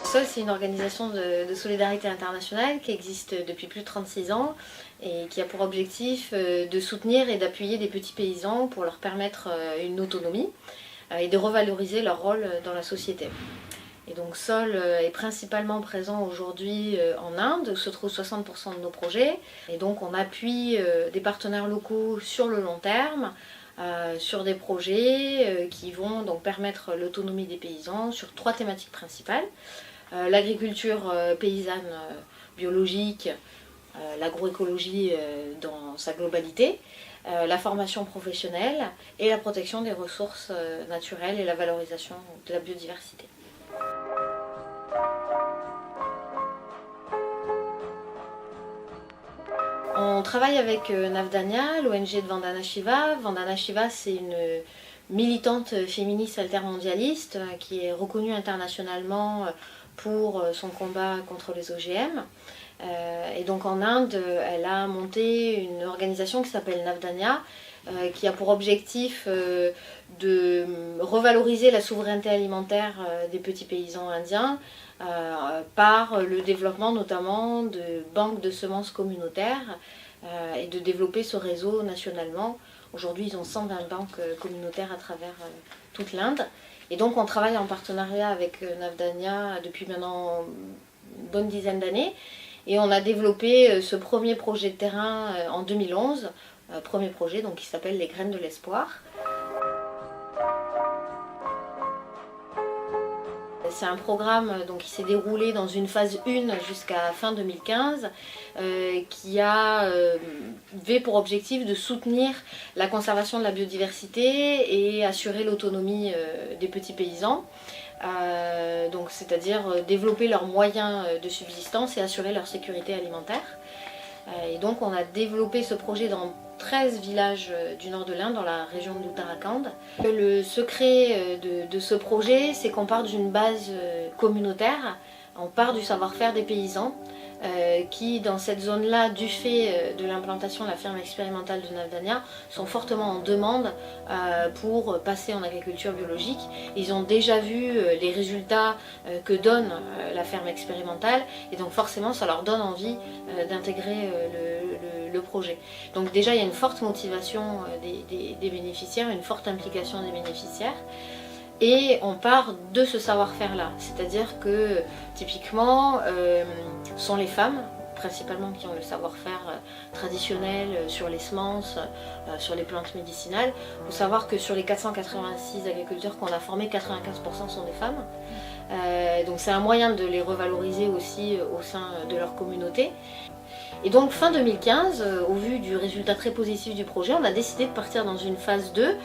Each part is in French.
SOL, c'est une organisation de solidarité internationale qui existe depuis plus de 36 ans et qui a pour objectif de soutenir et d'appuyer des petits paysans pour leur permettre une autonomie et de revaloriser leur rôle dans la société. Et donc SOL est principalement présent aujourd'hui en Inde, où se trouvent 60% de nos projets. Et donc on appuie des partenaires locaux sur le long terme, sur des projets qui vont donc permettre l'autonomie des paysans sur 3 thématiques principales. L'agriculture paysanne biologique, l'agroécologie dans sa globalité, la formation professionnelle et la protection des ressources naturelles et la valorisation de la biodiversité. On travaille avec Navdanya, l'ONG de Vandana Shiva. Vandana Shiva, c'est une militante féministe altermondialiste qui est reconnue internationalement pour son combat contre les OGM. Et donc en Inde, elle a monté une organisation qui s'appelle Navdanya, qui a pour objectif de revaloriser la souveraineté alimentaire des petits paysans indiens par le développement notamment de banques de semences communautaires et de développer ce réseau nationalement. Aujourd'hui, ils ont 120 banques communautaires à travers toute l'Inde. Et donc on travaille en partenariat avec Navdanya depuis maintenant une bonne dizaine d'années. Et on a développé ce premier projet de terrain en 2011, premier projet donc, qui s'appelle Les Graines de l'Espoir. C'est un programme donc, qui s'est déroulé dans une phase 1 jusqu'à fin 2015, qui avait pour objectif de soutenir la conservation de la biodiversité et assurer l'autonomie des petits paysans. Donc c'est-à-dire développer leurs moyens de subsistance et assurer leur sécurité alimentaire. Et donc on a développé ce projet dans 13 villages du nord de l'Inde, dans la région de l'Uttarakhand. Le secret de ce projet, c'est qu'on part d'une base communautaire, on part du savoir-faire des paysans, qui dans cette zone-là, du fait de l'implantation de la ferme expérimentale de Navdanya, sont fortement en demande pour passer en agriculture biologique. Ils ont déjà vu les résultats que donne la ferme expérimentale et donc forcément ça leur donne envie d'intégrer le projet. Donc déjà il y a une forte motivation des bénéficiaires, une forte implication des bénéficiaires. Et on part de ce savoir-faire-là, c'est-à-dire que typiquement ce sont les femmes principalement qui ont le savoir-faire traditionnel sur les semences, sur les plantes médicinales. Il faut savoir que sur les 486 agriculteurs qu'on a formés, 95% sont des femmes. Donc c'est un moyen de les revaloriser aussi au sein de leur communauté. Et donc fin 2015, au vu du résultat très positif du projet, on a décidé de partir dans une phase 2,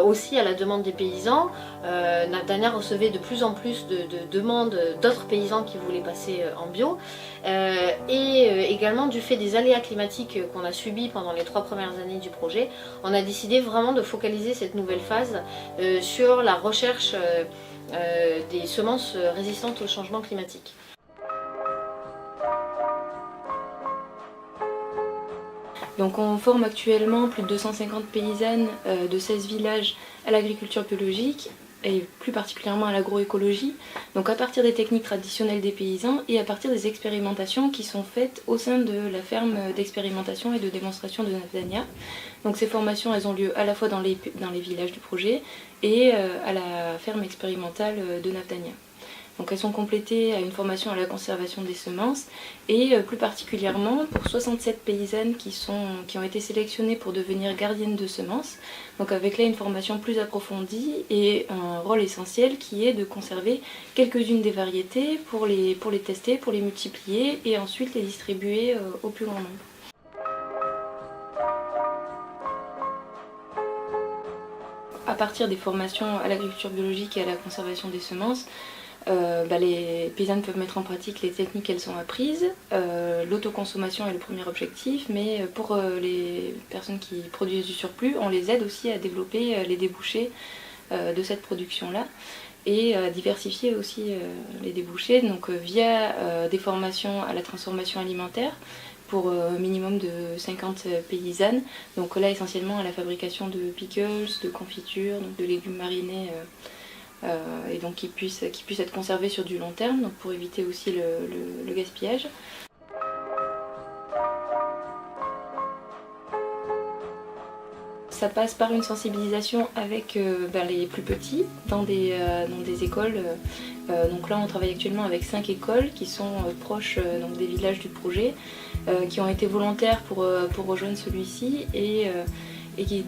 aussi à la demande des paysans. Navdanya recevait de plus en plus de demandes d'autres paysans qui voulaient passer en bio. Et également du fait des aléas climatiques qu'on a subis pendant les 3 premières années du projet, on a décidé vraiment de focaliser cette nouvelle phase sur la recherche des semences résistantes au changement climatique. Donc on forme actuellement plus de 250 paysannes de 16 villages à l'agriculture biologique et plus particulièrement à l'agroécologie, donc à partir des techniques traditionnelles des paysans et à partir des expérimentations qui sont faites au sein de la ferme d'expérimentation et de démonstration de Navdanya. Donc ces formations elles ont lieu à la fois dans les villages du projet et à la ferme expérimentale de Navdanya. Donc elles sont complétées à une formation à la conservation des semences et plus particulièrement pour 67 paysannes qui ont été sélectionnées pour devenir gardiennes de semences. Donc avec là une formation plus approfondie et un rôle essentiel qui est de conserver quelques-unes des variétés pour les tester, pour les multiplier et ensuite les distribuer au plus grand nombre. À partir des formations à l'agriculture biologique et à la conservation des semences, les paysannes peuvent mettre en pratique les techniques qu'elles ont apprises. L'autoconsommation est le premier objectif, mais pour les personnes qui produisent du surplus, on les aide aussi à développer les débouchés de cette production-là et à diversifier aussi les débouchés donc, via des formations à la transformation alimentaire pour un minimum de 50 paysannes. Donc là essentiellement à la fabrication de pickles, de confitures, donc de légumes marinés et donc qui puisse être conservé sur du long terme, donc pour éviter aussi le gaspillage. Ça passe par une sensibilisation avec les plus petits dans des écoles. Donc là on travaille actuellement avec 5 écoles qui sont proches des villages du projet, qui ont été volontaires pour rejoindre celui-ci et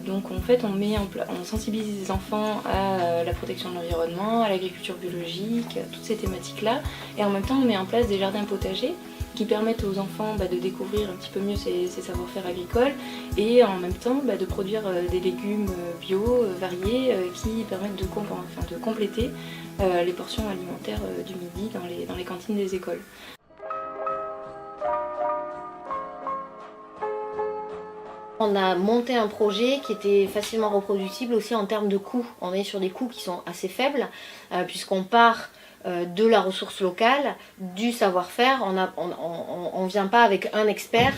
donc en fait on sensibilise les enfants à la protection de l'environnement, à l'agriculture biologique, toutes ces thématiques-là, et en même temps on met en place des jardins potagers qui permettent aux enfants de découvrir un petit peu mieux ces savoir-faire agricoles et en même temps de produire des légumes bio variés qui permettent de compléter les portions alimentaires du midi dans les cantines des écoles. On a monté un projet qui était facilement reproductible aussi en termes de coûts. On est sur des coûts qui sont assez faibles puisqu'on part de la ressource locale, du savoir-faire. On ne vient pas avec un expert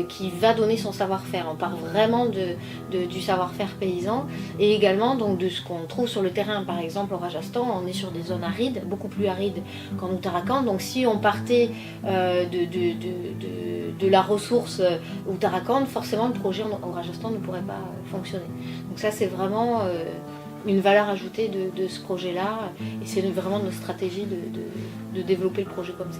qui va donner son savoir-faire. On part vraiment du savoir-faire paysan et également donc, de ce qu'on trouve sur le terrain. Par exemple, au Rajasthan, on est sur des zones arides, beaucoup plus arides qu'en Uttarakhand. Donc si on partait de la ressource Uttarakhand, forcément le projet au Rajasthan ne pourrait pas fonctionner. Donc ça c'est vraiment une valeur ajoutée de ce projet-là et c'est vraiment notre stratégie de développer le projet comme ça.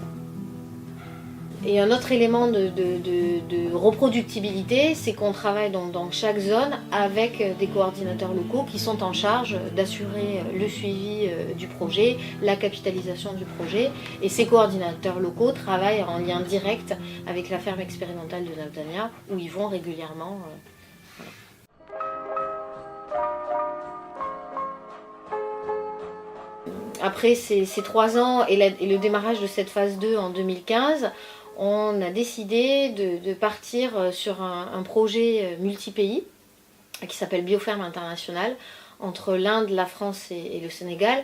Et un autre élément de reproductibilité, c'est qu'on travaille dans chaque zone avec des coordinateurs locaux qui sont en charge d'assurer le suivi du projet, la capitalisation du projet. Et ces coordinateurs locaux travaillent en lien direct avec la ferme expérimentale de Navdanya où ils vont régulièrement. Après ces 3 ans et le démarrage de cette phase 2 en 2015, on a décidé de partir sur un projet multi-pays qui s'appelle Bioferme International entre l'Inde, la France et le Sénégal.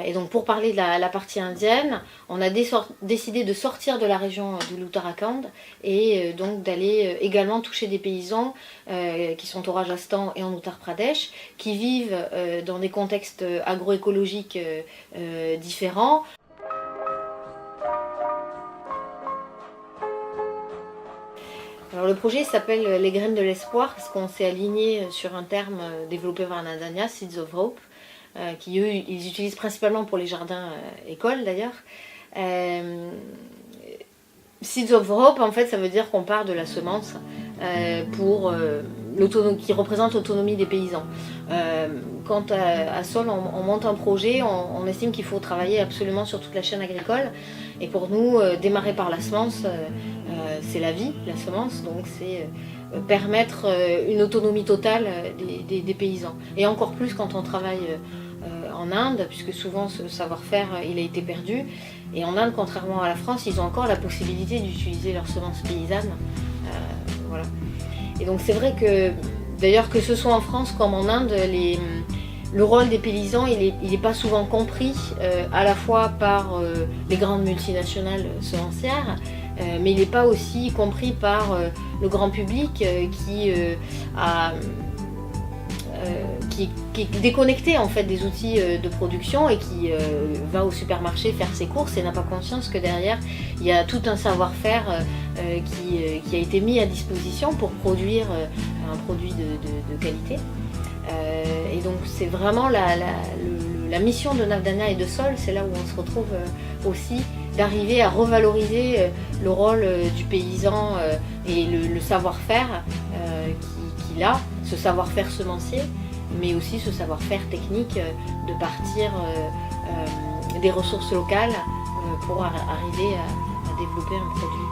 Et donc pour parler de la partie indienne, on a décidé de sortir de la région de l'Uttarakhand et donc d'aller également toucher des paysans qui sont au Rajasthan et en Uttar Pradesh, qui vivent dans des contextes agroécologiques différents. Alors le projet s'appelle Les Graines de l'Espoir parce qu'on s'est aligné sur un terme développé par Navdanya, Seeds of Hope, qui eux ils utilisent principalement pour les jardins écoles d'ailleurs. Seeds of Hope en fait ça veut dire qu'on part de la semence qui représente l'autonomie des paysans. Quand à Sol on monte un projet, on estime qu'il faut travailler absolument sur toute la chaîne agricole. Et pour nous, démarrer par la semence, c'est la vie, la semence, donc c'est permettre une autonomie totale des paysans. Et encore plus quand on travaille en Inde, puisque souvent ce savoir-faire il a été perdu. Et en Inde, contrairement à la France, ils ont encore la possibilité d'utiliser leurs semences paysannes. Voilà. Et donc c'est vrai que, d'ailleurs que ce soit en France comme en Inde, le rôle des paysans il est pas souvent compris à la fois par les grandes multinationales semencières, mais il n'est pas aussi compris par le grand public qui est déconnecté en fait des outils de production et qui va au supermarché faire ses courses et n'a pas conscience que derrière il y a tout un savoir-faire qui a été mis à disposition pour produire un produit de qualité. Et donc c'est vraiment la mission de Navdanya et de Sol, c'est là où on se retrouve aussi, d'arriver à revaloriser le rôle du paysan et le savoir-faire qu'il a, ce savoir-faire semencier, mais aussi ce savoir-faire technique de partir des ressources locales pour arriver à développer un produit